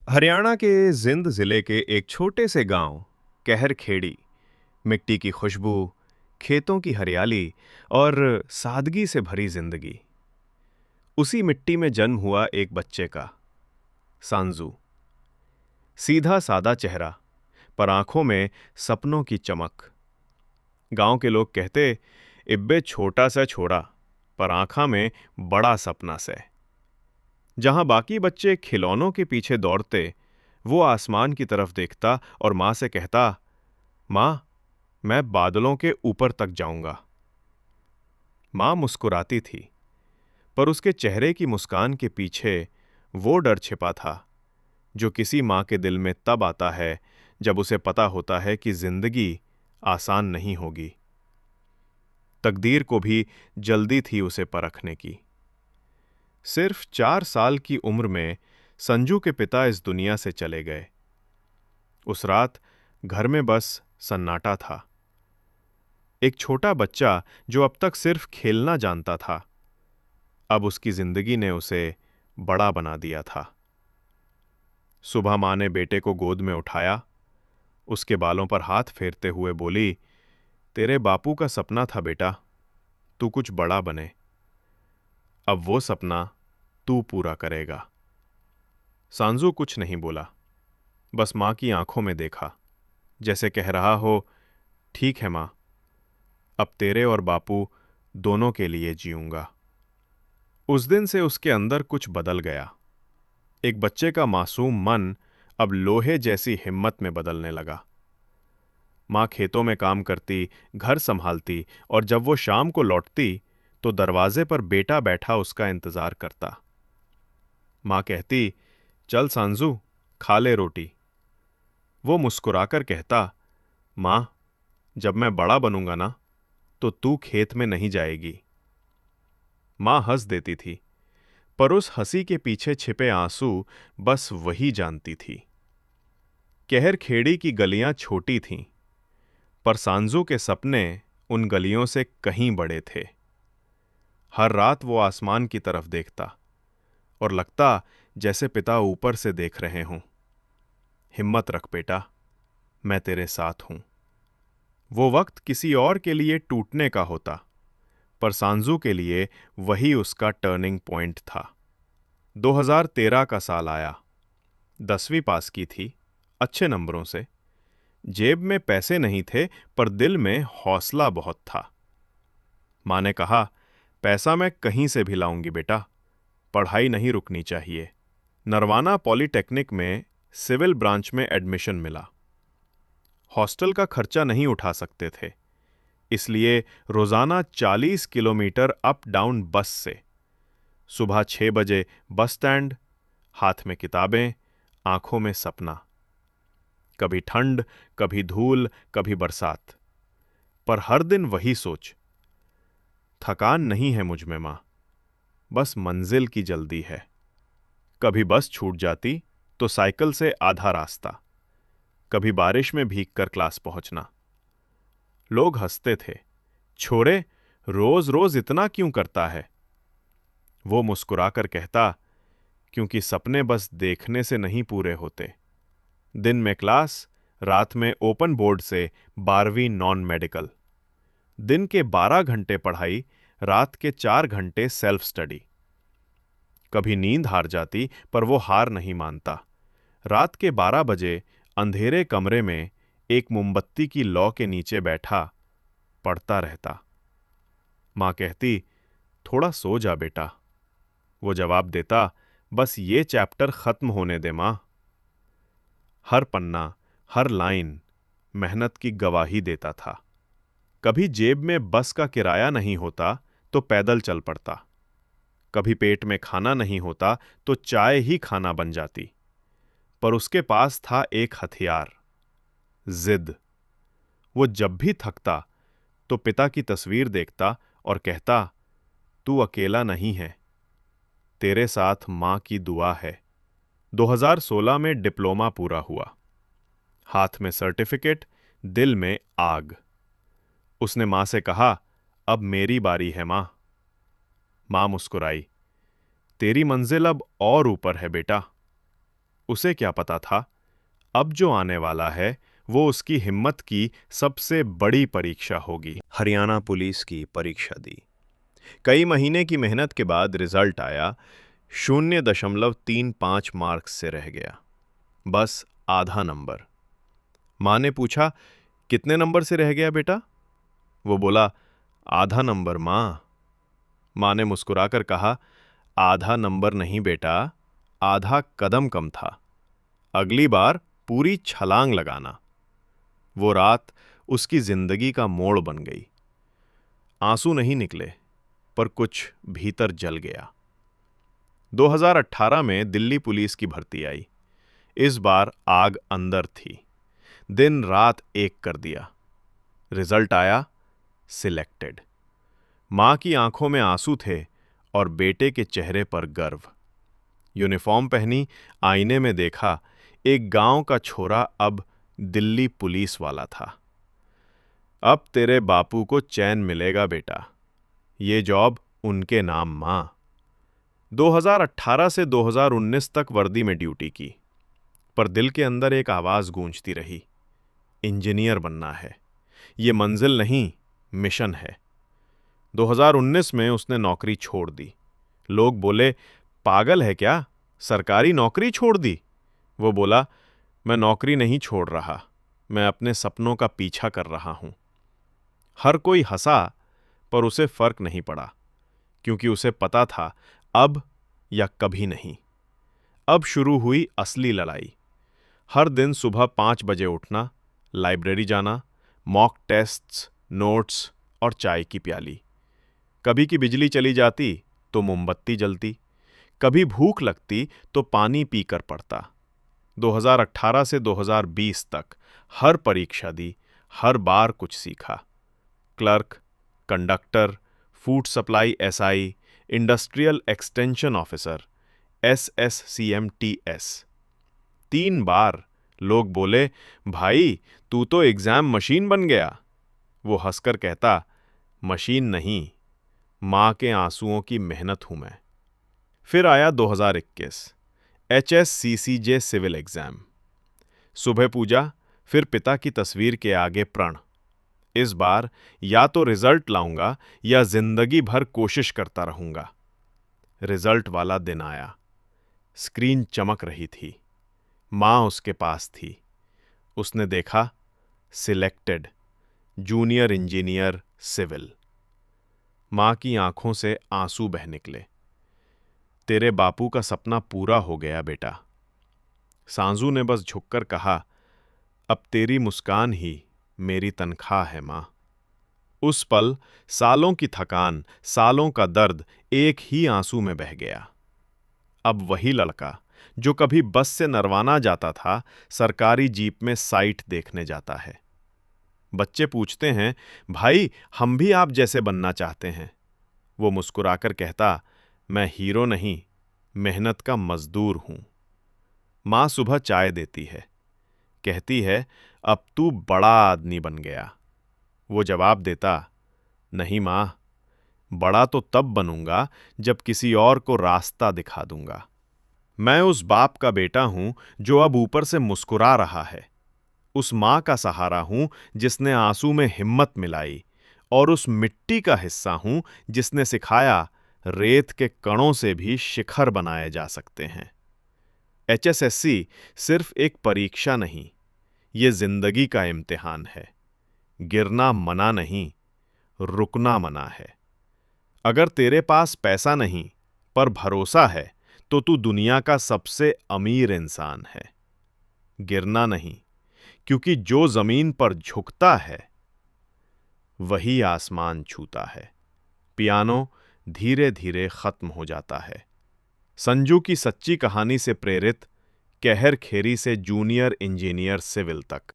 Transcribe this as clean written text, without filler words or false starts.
हरियाणा के जिंद जिले के एक छोटे से गांव कहर खेड़ी, मिट्टी की खुशबू, खेतों की हरियाली और सादगी से भरी जिंदगी। उसी मिट्टी में जन्म हुआ एक बच्चे का, सांजू। सीधा सादा चेहरा, पर आंखों में सपनों की चमक। गांव के लोग कहते, इब्बे छोटा सा छोड़ा, पर आंखा में बड़ा सपना से। जहां बाकी बच्चे खिलौनों के पीछे दौड़ते, वो आसमान की तरफ देखता और मां से कहता, मां, मैं बादलों के ऊपर तक जाऊंगा। मां मुस्कुराती थी, पर उसके चेहरे की मुस्कान के पीछे वो डर छिपा था जो किसी मां के दिल में तब आता है जब उसे पता होता है कि जिंदगी आसान नहीं होगी। तकदीर को भी जल्दी थी उसे परखने की। सिर्फ 4 साल की उम्र में संजू के पिता इस दुनिया से चले गए। उस रात घर में बस सन्नाटा था। एक छोटा बच्चा जो अब तक सिर्फ खेलना जानता था, अब उसकी जिंदगी ने उसे बड़ा बना दिया था। सुबह मां ने बेटे को गोद में उठाया, उसके बालों पर हाथ फेरते हुए बोली, तेरे बापू का सपना था बेटा, तू कुछ बड़ा बने। अब वो सपना तू पूरा करेगा। सांजू कुछ नहीं बोला, बस मां की आंखों में देखा, जैसे कह रहा हो, ठीक है मां, अब तेरे और बापू दोनों के लिए जीऊंगा। उस दिन से उसके अंदर कुछ बदल गया। एक बच्चे का मासूम मन अब लोहे जैसी हिम्मत में बदलने लगा। मां खेतों में काम करती, घर संभालती, और जब वो शाम को लौटती तो दरवाजे पर बेटा बैठा उसका इंतजार करता। मां कहती, चल सांजू, खा ले रोटी। वो मुस्कुराकर कहता, मां, जब मैं बड़ा बनूंगा ना, तो तू खेत में नहीं जाएगी। मां हंस देती थी, पर उस हंसी के पीछे छिपे आंसू बस वही जानती थी। कहर खेड़ी की गलियां छोटी थीं, पर सांजू के सपने उन गलियों से कहीं बड़े थे। हर रात वो आसमान की तरफ देखता और लगता जैसे पिता ऊपर से देख रहे हों। हिम्मत रख बेटा, मैं तेरे साथ हूं। वो वक्त किसी और के लिए टूटने का होता, पर सांजू के लिए वही उसका टर्निंग पॉइंट था। 2013 का साल आया। 10वीं पास की थी, अच्छे नंबरों से। जेब में पैसे नहीं थे, पर दिल में हौसला बहुत था। मां ने कहा, पैसा मैं कहीं से भी लाऊंगी बेटा, पढ़ाई नहीं रुकनी चाहिए। नरवाना पॉलिटेक्निक में सिविल ब्रांच में एडमिशन मिला। हॉस्टल का खर्चा नहीं उठा सकते थे, इसलिए रोजाना 40 किलोमीटर अप डाउन बस से। सुबह 6 बजे बस स्टैंड, हाथ में किताबें, आंखों में सपना। कभी ठंड, कभी धूल, कभी बरसात, पर हर दिन वही सोच, थकान नहीं है मुझ में मां, बस मंजिल की जल्दी है। कभी बस छूट जाती तो साइकिल से आधा रास्ता, कभी बारिश में भीगकर क्लास पहुंचना। लोग हंसते थे, छोरे, रोज रोज इतना क्यों करता है? वो मुस्कुराकर कहता, क्योंकि सपने बस देखने से नहीं पूरे होते। दिन में क्लास, रात में ओपन बोर्ड से 12वीं नॉन मेडिकल। दिन के 12 घंटे पढ़ाई, रात के 4 घंटे सेल्फ स्टडी। कभी नींद हार जाती, पर वो हार नहीं मानता। रात के 12 बजे अंधेरे कमरे में एक मोमबत्ती की लौ के नीचे बैठा पढ़ता रहता। मां कहती, थोड़ा सो जा बेटा। वो जवाब देता, बस ये चैप्टर खत्म होने दे मां। हर पन्ना, हर लाइन मेहनत की गवाही देता था। कभी जेब में बस का किराया नहीं होता तो पैदल चल पड़ता। कभी पेट में खाना नहीं होता तो चाय ही खाना बन जाती। पर उसके पास था एक हथियार, जिद। वो जब भी थकता तो पिता की तस्वीर देखता और कहता, तू अकेला नहीं है, तेरे साथ मां की दुआ है। 2016 में डिप्लोमा पूरा हुआ। हाथ में सर्टिफिकेट, दिल में आग। उसने मां से कहा, अब मेरी बारी है मां। मां मुस्कुराई, तेरी मंजिल अब और ऊपर है बेटा। उसे क्या पता था, अब जो आने वाला है वो उसकी हिम्मत की सबसे बड़ी परीक्षा होगी। हरियाणा पुलिस की परीक्षा दी। कई महीने की मेहनत के बाद रिजल्ट आया। 0.35 मार्क्स से रह गया, बस आधा नंबर। माँ ने पूछा, कितने नंबर से रह गया बेटा? वो बोला, आधा नंबर माँ। माँ ने मुस्कुराकर कहा, आधा नंबर नहीं बेटा, आधा कदम कम था। अगली बार पूरी छलांग लगाना। वो रात उसकी जिंदगी का मोड़ बन गई। आंसू नहीं निकले, पर कुछ भीतर जल गया। 2018 में दिल्ली पुलिस की भर्ती आई। इस बार आग अंदर थी। दिन रात एक कर दिया। रिजल्ट आया, सिलेक्टेड। मां की आंखों में आंसू थे और बेटे के चेहरे पर गर्व। यूनिफॉर्म पहनी, आईने में देखा, एक गांव का छोरा अब दिल्ली पुलिस वाला था। अब तेरे बापू को चैन मिलेगा बेटा, ये जॉब उनके नाम मां। 2018 से 2019 तक वर्दी में ड्यूटी की, पर दिल के अंदर एक आवाज गूंजती रही, इंजीनियर बनना है। ये मंजिल नहीं, मिशन है। 2019 में उसने नौकरी छोड़ दी। लोग बोले, पागल है क्या, सरकारी नौकरी छोड़ दी? वो बोला, मैं नौकरी नहीं छोड़ रहा, मैं अपने सपनों का पीछा कर रहा हूं। हर कोई हंसा, पर उसे फर्क नहीं पड़ा, क्योंकि उसे पता था अब या कभी नहीं। अब शुरू हुई असली लड़ाई। हर दिन सुबह 5 बजे उठना, लाइब्रेरी जाना, मॉक टेस्ट्स, नोट्स और चाय की प्याली। कभी की बिजली चली जाती तो मोमबत्ती जलती, कभी भूख लगती तो पानी पीकर पढ़ता। 2018 से 2020 तक हर परीक्षा दी, हर बार कुछ सीखा। Clerk, conductor, food supply SI, industrial extension officer, SSCMTS। 3 बार। लोग बोले, भाई तू तो एग्जाम मशीन बन गया। वो हंसकर कहता, मशीन नहीं, मां के आंसुओं की मेहनत हूं मैं। फिर आया 2021, HSCCJ सिविल एग्जाम। सुबह पूजा, फिर पिता की तस्वीर के आगे प्रण। इस बार या तो रिजल्ट लाऊंगा या जिंदगी भर कोशिश करता रहूंगा। रिजल्ट वाला दिन आया। स्क्रीन चमक रही थी। मां उसके पास थी। उसने देखा, सिलेक्टेड, जूनियर इंजीनियर सिविल। मां की आंखों से आंसू बह निकले। तेरे बापू का सपना पूरा हो गया बेटा। सांजू ने बस झुककर कहा, अब तेरी मुस्कान ही मेरी तनख्वाह है मां। उस पल सालों की थकान, सालों का दर्द एक ही आंसू में बह गया। अब वही लड़का जो कभी बस से नरवाना जाता था, सरकारी जीप में साइट देखने जाता है। बच्चे पूछते हैं, भाई हम भी आप जैसे बनना चाहते हैं। वो मुस्कुराकर कहता, मैं हीरो नहीं, मेहनत का मजदूर हूं। मां सुबह चाय देती है, कहती है, अब तू बड़ा आदमी बन गया। वो जवाब देता, नहीं मां, बड़ा तो तब बनूंगा जब किसी और को रास्ता दिखा दूंगा। मैं उस बाप का बेटा हूं जो अब ऊपर से मुस्कुरा रहा है। उस मां का सहारा हूं जिसने आंसू में हिम्मत मिलाई, और उस मिट्टी का हिस्सा हूं जिसने सिखाया, रेत के कणों से भी शिखर बनाए जा सकते हैं। HSSC सिर्फ एक परीक्षा नहीं, ये जिंदगी का इम्तिहान है। गिरना मना नहीं, रुकना मना है। अगर तेरे पास पैसा नहीं पर भरोसा है, तो तू दुनिया का सबसे अमीर इंसान है। गिरना नहीं, क्योंकि जो जमीन पर झुकता है वही आसमान छूता है। पियानो धीरे धीरे खत्म हो जाता है। संजू की सच्ची कहानी से प्रेरित कहर खेरी से जूनियर इंजीनियर सिविल तक।